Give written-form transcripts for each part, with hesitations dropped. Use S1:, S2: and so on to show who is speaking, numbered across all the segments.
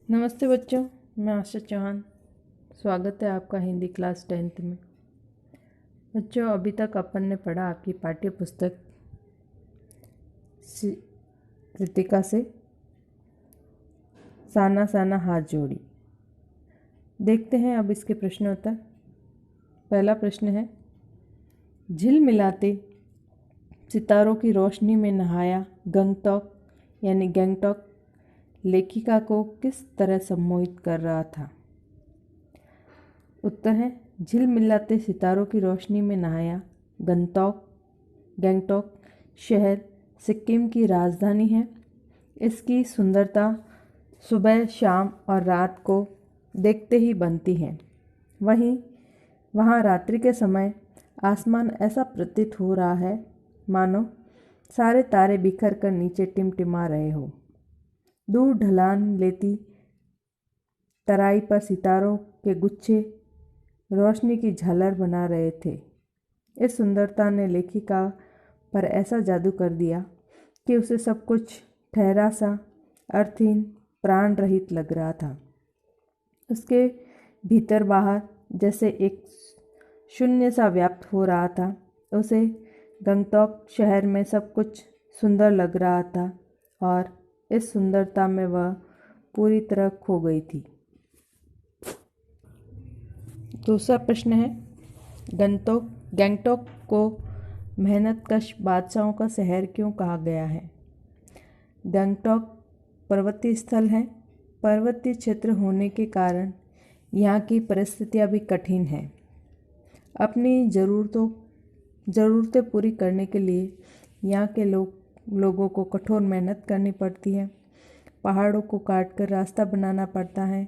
S1: नमस्ते बच्चों, मैं आशा चौहान। स्वागत है आपका हिंदी क्लास 10th में। बच्चों, अभी तक अपन ने पढ़ा आपकी पाठ्य पुस्तक कृतिका से साना साना हाथ जोड़ी। देखते हैं अब इसके प्रश्न उत्तर। पहला प्रश्न है, झिल मिलाते सितारों की रोशनी में नहाया गंगटोक यानी गैंगटॉक लेखिका को किस तरह सम्मोहित कर रहा था? उत्तर है, झिल मिलाते सितारों की रोशनी में नहाया गैंगटॉक शहर सिक्किम की राजधानी है। इसकी सुंदरता सुबह, शाम और रात को देखते ही बनती है। वहीं वहाँ रात्रि के समय आसमान ऐसा प्रतीत हो रहा है मानो सारे तारे बिखर कर नीचे टिमटिमा रहे हो। दूर ढलान लेती तराई पर सितारों के गुच्छे रोशनी की झालर बना रहे थे। इस सुंदरता ने लेखिका पर ऐसा जादू कर दिया कि उसे सब कुछ ठहरा सा, अर्थहीन, प्राण रहित लग रहा था। उसके भीतर बाहर जैसे एक शून्य सा व्याप्त हो रहा था। उसे गंगटोक शहर में सब कुछ सुंदर लग रहा था और इस सुंदरता में वह पूरी तरह खो गई थी। दूसरा प्रश्न है, गैंगटॉक को मेहनतकश बादशाहों का शहर क्यों कहा गया है? गैंगटॉक पर्वतीय स्थल है। पर्वतीय क्षेत्र होने के कारण यहाँ की परिस्थितियाँ भी कठिन हैं। अपनी ज़रूरतें पूरी करने के लिए यहाँ के लोगों को कठोर मेहनत करनी पड़ती है। पहाड़ों को काटकर रास्ता बनाना पड़ता है।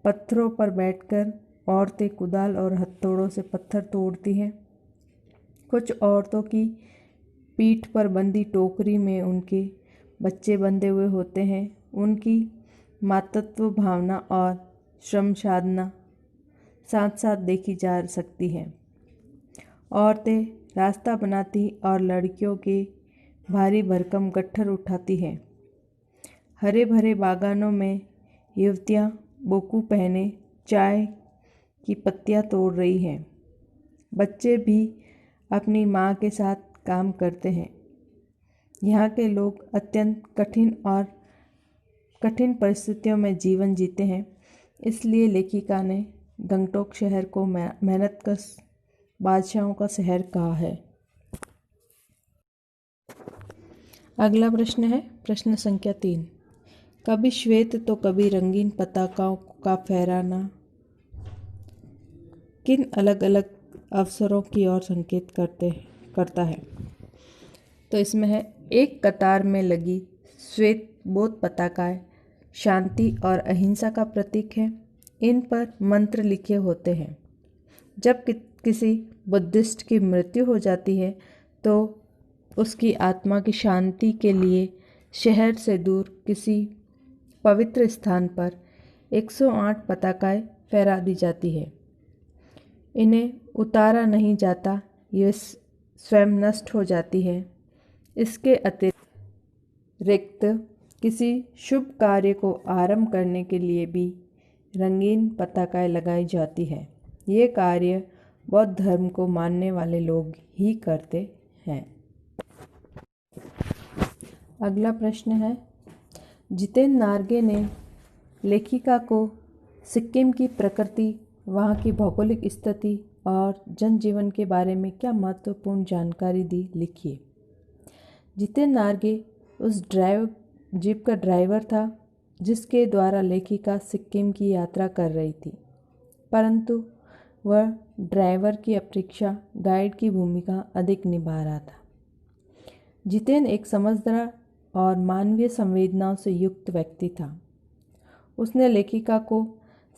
S1: पत्थरों पर बैठकर औरतें कुदाल और हथौड़ों से पत्थर तोड़ती हैं। कुछ औरतों की पीठ पर बंधी टोकरी में उनके बच्चे बंधे हुए होते हैं। उनकी मातृत्व भावना और श्रम साधना साथ साथ देखी जा सकती है। औरतें रास्ता बनाती और लड़कियों के भारी भरकम गट्ठर उठाती हैं। हरे भरे बागानों में युवतियाँ बोकू पहने चाय की पत्तियाँ तोड़ रही हैं। बच्चे भी अपनी माँ के साथ काम करते हैं। यहाँ के लोग अत्यंत कठिन परिस्थितियों में जीवन जीते हैं। इसलिए लेखिका ने गंगटोक शहर को मेहनतकश बादशाहों का शहर कहा है। अगला प्रश्न है प्रश्न संख्या 3। कभी श्वेत तो कभी रंगीन पताकाओं का फहराना किन अलग अलग अवसरों की ओर संकेत करता है? तो इसमें है, एक कतार में लगी श्वेत बोध पताकाएं शांति और अहिंसा का प्रतीक है। इन पर मंत्र लिखे होते हैं। जब किसी बुद्धिस्ट की मृत्यु हो जाती है तो उसकी आत्मा की शांति के लिए शहर से दूर किसी पवित्र स्थान पर 108 पताकाएं फहरा दी जाती है। इन्हें उतारा नहीं जाता, ये स्वयं नष्ट हो जाती है। इसके अतिरिक्त किसी शुभ कार्य को आरंभ करने के लिए भी रंगीन पताकाएं लगाई जाती है। ये कार्य बौद्ध धर्म को मानने वाले लोग ही करते हैं। अगला प्रश्न है, जितेन नार्गे ने लेखिका को सिक्किम की प्रकृति, वहाँ की भौगोलिक स्थिति और जनजीवन के बारे में क्या महत्वपूर्ण जानकारी दी? लिखिए। जितेन नार्गे उस जीप का ड्राइवर था जिसके द्वारा लेखिका सिक्किम की यात्रा कर रही थी, परंतु वह ड्राइवर की अपेक्षा गाइड की भूमिका अधिक निभा रहा था। जितेन एक समझदार और मानवीय संवेदनाओं से युक्त व्यक्ति था। उसने लेखिका को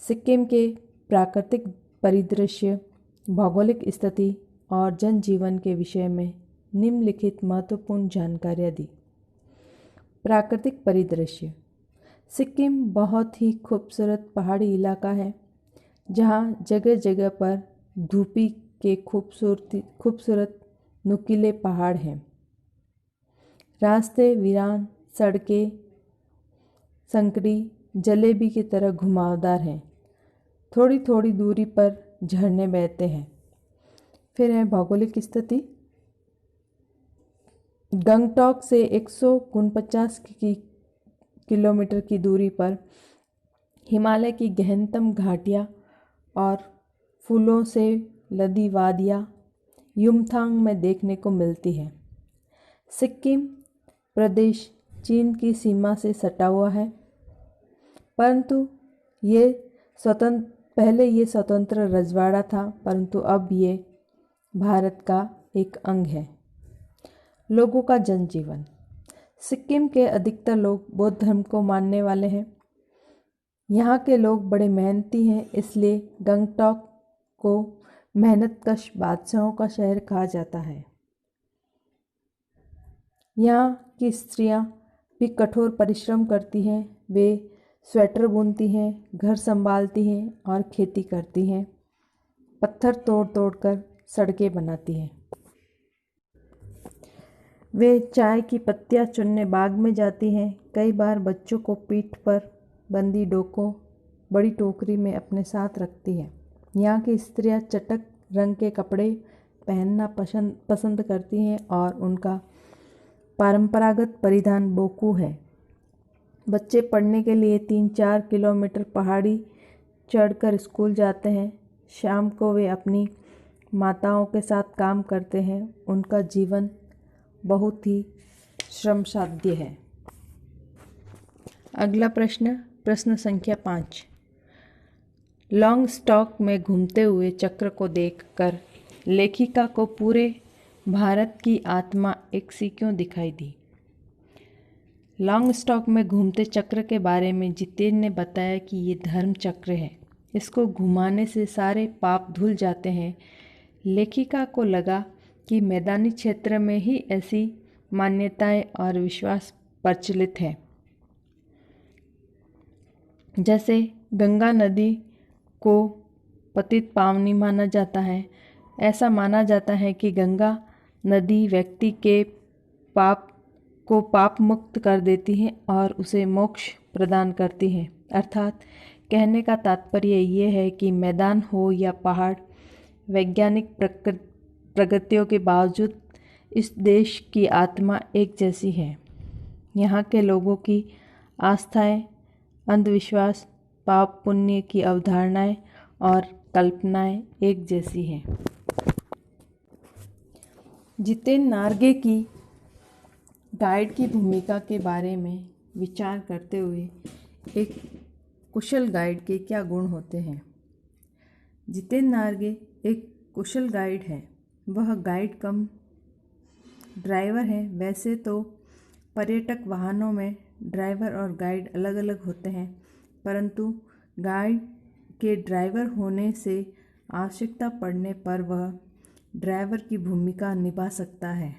S1: सिक्किम के प्राकृतिक परिदृश्य, भौगोलिक स्थिति और जनजीवन के विषय में निम्नलिखित महत्वपूर्ण जानकारियाँ दी। प्राकृतिक परिदृश्य। सिक्किम बहुत ही खूबसूरत पहाड़ी इलाका है जहाँ जगह जगह पर धूपी के खूबसूरत नुकीले पहाड़ हैं। रास्ते वीरान, सड़कें संकरी जलेबी की तरह घुमावदार हैं। थोड़ी थोड़ी दूरी पर झरने बहते हैं। फिर है भौगोलिक स्थिति। गंगटोक से 149 किलोमीटर की दूरी पर हिमालय की गहनतम घाटियाँ और फूलों से लदी वादियाँ युमथांग में देखने को मिलती है। सिक्किम प्रदेश चीन की सीमा से सटा हुआ है, परंतु पहले ये स्वतंत्र रजवाड़ा था, परंतु अब ये भारत का एक अंग है। लोगों का जनजीवन। सिक्किम के अधिकतर लोग बौद्ध धर्म को मानने वाले हैं। यहाँ के लोग बड़े मेहनती हैं, इसलिए गंगटोक को मेहनतकश बादशाहों का शहर कहा जाता है। यहाँ की स्त्रियाँ भी कठोर परिश्रम करती हैं। वे स्वेटर बुनती हैं, घर संभालती हैं और खेती करती हैं। पत्थर तोड़ तोड़ कर सड़कें बनाती हैं। वे चाय की पत्तियाँ चुनने बाग में जाती हैं। कई बार बच्चों को पीठ पर बंदी डोकों बड़ी टोकरी में अपने साथ रखती हैं। यहाँ की स्त्रियाँ चटक रंग के कपड़े पहनना पसंद करती हैं और उनका परंपरागत परिधान बोकू है। बच्चे पढ़ने के लिए 3-4 किलोमीटर पहाड़ी चढ़कर स्कूल जाते हैं। शाम को वे अपनी माताओं के साथ काम करते हैं। उनका जीवन बहुत ही श्रमसाध्य है। अगला प्रश्न संख्या 5। लॉन्गस्टॉक में घूमते हुए चक्र को देखकर लेखिका को पूरे भारत की आत्मा एक सी क्यों दिखाई दी? लॉन्गस्टॉक में घूमते चक्र के बारे में जितेन ने बताया कि ये धर्म चक्र है। इसको घुमाने से सारे पाप धुल जाते हैं। लेखिका को लगा कि मैदानी क्षेत्र में ही ऐसी मान्यताएं और विश्वास प्रचलित है। जैसे गंगा नदी को पतित पावनी माना जाता है। ऐसा माना जाता है कि गंगा नदी व्यक्ति के पाप मुक्त कर देती है और उसे मोक्ष प्रदान करती है। अर्थात कहने का तात्पर्य ये है कि मैदान हो या पहाड़, वैज्ञानिक प्रगतियों के बावजूद इस देश की आत्मा एक जैसी है। यहाँ के लोगों की आस्थाएं, अंधविश्वास, पाप पुण्य की अवधारणाएं और कल्पनाएं एक जैसी हैं। जितेन नार्गे की गाइड की भूमिका के बारे में विचार करते हुए एक कुशल गाइड के क्या गुण होते हैं? जितेन नार्गे एक कुशल गाइड है। वह गाइड कम ड्राइवर है। वैसे तो पर्यटक वाहनों में ड्राइवर और गाइड अलग अलग होते हैं, परंतु गाइड के ड्राइवर होने से आवश्यकता पड़ने पर वह ड्राइवर की भूमिका निभा सकता है।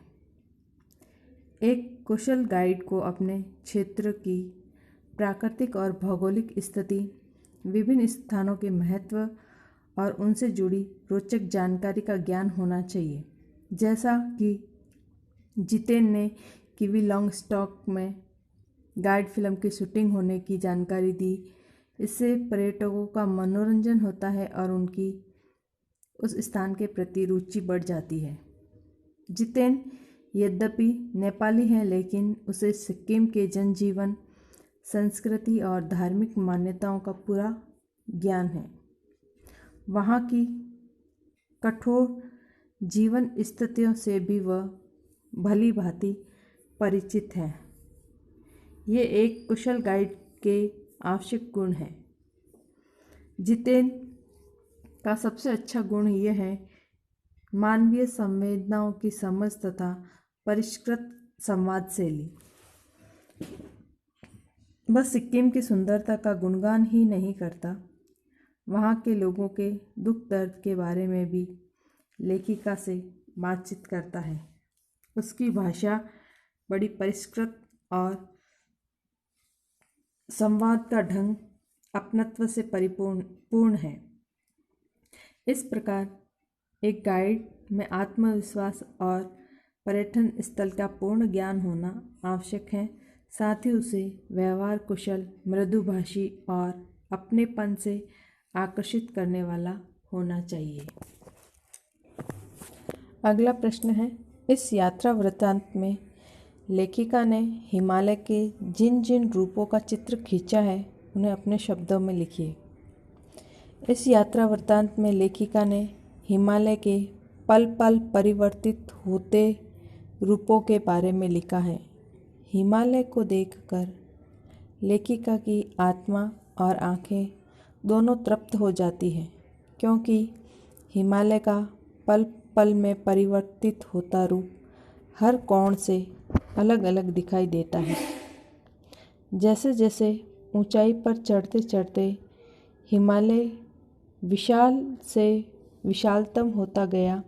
S1: एक कुशल गाइड को अपने क्षेत्र की प्राकृतिक और भौगोलिक स्थिति, विभिन्न स्थानों के महत्व और उनसे जुड़ी रोचक जानकारी का ज्ञान होना चाहिए। जैसा कि जितेन ने किवी लॉन्गस्टॉक में गाइड फिल्म की शूटिंग होने की जानकारी दी। इससे पर्यटकों का मनोरंजन होता है और उनकी उस स्थान के प्रति रुचि बढ़ जाती है। जितेन यद्यपि नेपाली है, लेकिन उसे सिक्किम के जनजीवन, संस्कृति और धार्मिक मान्यताओं का पूरा ज्ञान है। वहाँ की कठोर जीवन स्थितियों से भी वह भली भांति परिचित है। ये एक कुशल गाइड के आवश्यक गुण हैं। जितेन का सबसे अच्छा गुण यह है मानवीय संवेदनाओं की समझ तथा परिष्कृत संवाद शैली। वह सिक्किम की सुंदरता का गुणगान ही नहीं करता, वहाँ के लोगों के दुख दर्द के बारे में भी लेखिका से बातचीत करता है। उसकी भाषा बड़ी परिष्कृत और संवाद का ढंग अपनत्व से पूर्ण है। इस प्रकार एक गाइड में आत्मविश्वास और पर्यटन स्थल का पूर्ण ज्ञान होना आवश्यक है। साथ ही उसे व्यवहार कुशल, मृदुभाषी और अपनेपन से आकर्षित करने वाला होना चाहिए। अगला प्रश्न है, इस यात्रा वृत्तांत में लेखिका ने हिमालय के जिन जिन रूपों का चित्र खींचा है उन्हें अपने शब्दों में लिखिए। इस यात्रा वृत्तांत में लेखिका ने हिमालय के पल पल परिवर्तित होते रूपों के बारे में लिखा है। हिमालय को देखकर लेखिका की आत्मा और आंखें दोनों तृप्त हो जाती हैं, क्योंकि हिमालय का पल पल में परिवर्तित होता रूप हर कोण से अलग अलग दिखाई देता है। जैसे जैसे ऊंचाई पर चढ़ते चढ़ते हिमालय विशाल से विशालतम होता गया,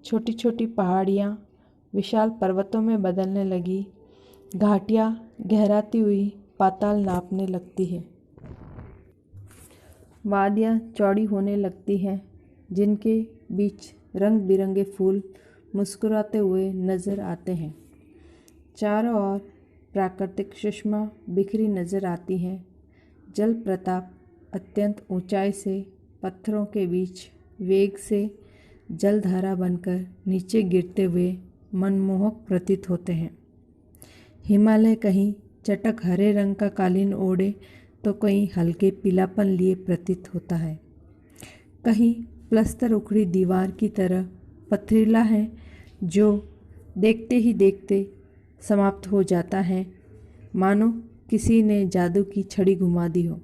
S1: छोटी छोटी पहाड़ियाँ विशाल पर्वतों में बदलने लगी, घाटियाँ गहराती हुई पाताल नापने लगती है, वादियाँ चौड़ी होने लगती हैं, जिनके बीच रंग बिरंगे फूल मुस्कुराते हुए नज़र आते हैं। चारों ओर प्राकृतिक सुषमा बिखरी नज़र आती हैं। जल प्रताप अत्यंत ऊंचाई से पत्थरों के बीच वेग से जलधारा बनकर नीचे गिरते हुए मनमोहक प्रतीत होते हैं। हिमालय कहीं चटक हरे रंग का कालीन ओढ़े तो कहीं हल्के पीलापन लिए प्रतीत होता है, कहीं प्लस्तर उखड़ी दीवार की तरह पथरीला है जो देखते ही देखते समाप्त हो जाता है, मानो किसी ने जादू की छड़ी घुमा दी हो।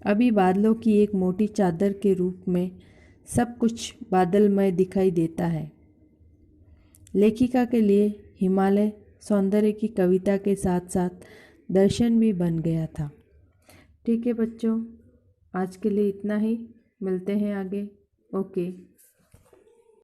S1: अभी बादलों की एक मोटी चादर के रूप में सब कुछ बादलमय दिखाई देता है। लेखिका के लिए हिमालय सौंदर्य की कविता के साथ साथ दर्शन भी बन गया था। ठीक है बच्चों, आज के लिए इतना ही। मिलते हैं आगे। ओके।